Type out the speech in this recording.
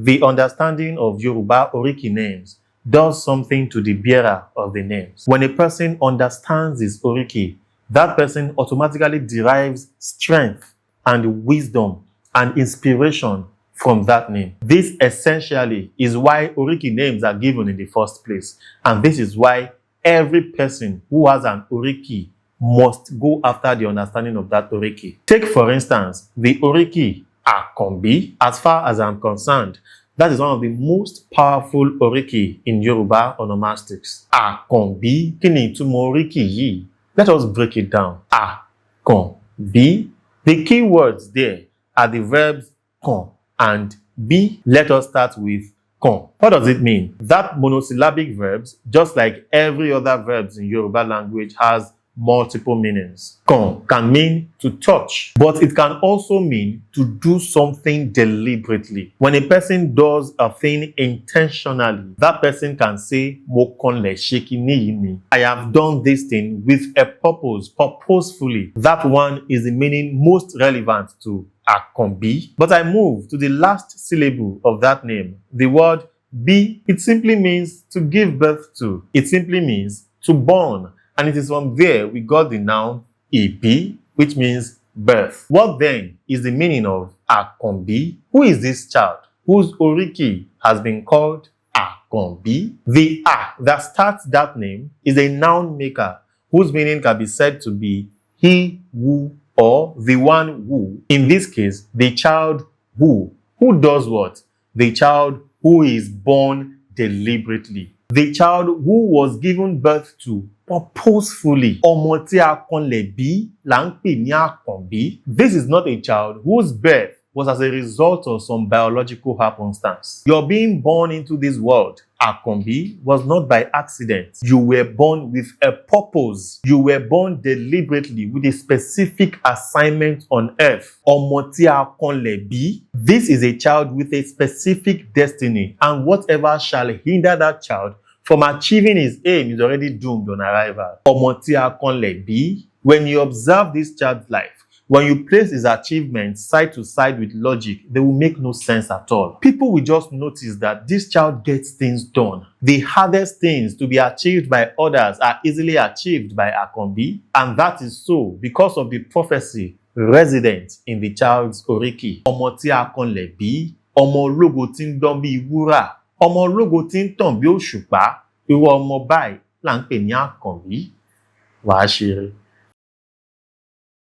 The understanding of Yoruba Oriki names does something to the bearer of the names. When a person understands his Oriki, that person automatically derives strength and wisdom and inspiration from that name. This essentially is why Oriki names are given in the first place. And this is why every person who has an Oriki must go after the understanding of that Oriki. Take, for instance, the Oriki Akanbi. As far as I'm concerned, that is one of the most powerful Oriki in Yoruba onomastics. Akanbi. Kí ni ìtumọ̀ Oriki yìí? Let us break it down. Akanbi. The key words there are the verbs kan and bi. Let us start with kan. What does it mean? That monosyllabic verbs, just like every other verbs in Yoruba language, has multiple meanings. Kan can mean to touch, but it can also mean to do something deliberately. When a person does a thing intentionally, that person can say, Mo kanlẹ̀ ṣe kiní yìí ni. I have done this thing with a purpose, purposefully. That one is the meaning most relevant to Akanbi. But I move to the last syllable of that name, the word bi. It simply means to give birth to. It simply means to born. And it is from there we got the noun ibi, which means birth. What then is the meaning of Akanbi? Who is this child whose Oriki has been called Akanbi? The A that starts that name is a noun maker whose meaning can be said to be he who or the one who. In this case, the child who. Who does what? The child who is born deliberately. The child who was given birth to purposefully. Ọmọ tí a kanlẹ̀ bí là ń pè ní àkànbí. This is not a child whose birth was as a result of some biological happenstance. Your being born into this world, Akanbi, was not by accident. You were born with a purpose. You were born deliberately with a specific assignment on earth. Ọmọ tí a kanlẹ̀ bí. This is a child with a specific destiny, and whatever shall hinder that child from achieving his aim is already doomed on arrival. Ọmọ tí a kanlẹ̀ bí. When you observe this child's life, when you place his achievements side to side with logic, they will make no sense at all. People will just notice that this child gets things done. The hardest things to be achieved by others are easily achieved by Akanbi, and that is so because of the prophecy resident in the child's Oriki. Ọmọ tí a kanlẹ̀ bí, ọmọ ológo tí ń dán bí wúrà, ọmọ ológo tí ń tàn bí òṣùpá, irú ọmọ báyìí là ń pè ní Akanbi. Wàá ṣeré.